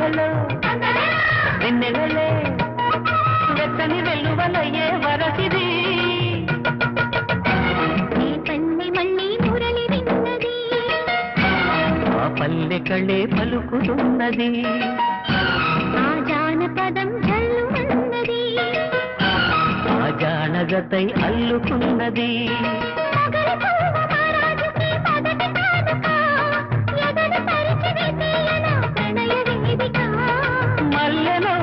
వెన్నెలలో వెన్నెలలే వెచ్చని వెల్లువలయ్యే వరసిది ఈ పల్లె మళ్ళీ మురళి విన్నది ఆ పల్లె కళ్ళే పలుకుతున్నది ఆ జానపదం జల్లుమన్నది ఆ జానగతై అల్లుకున్నది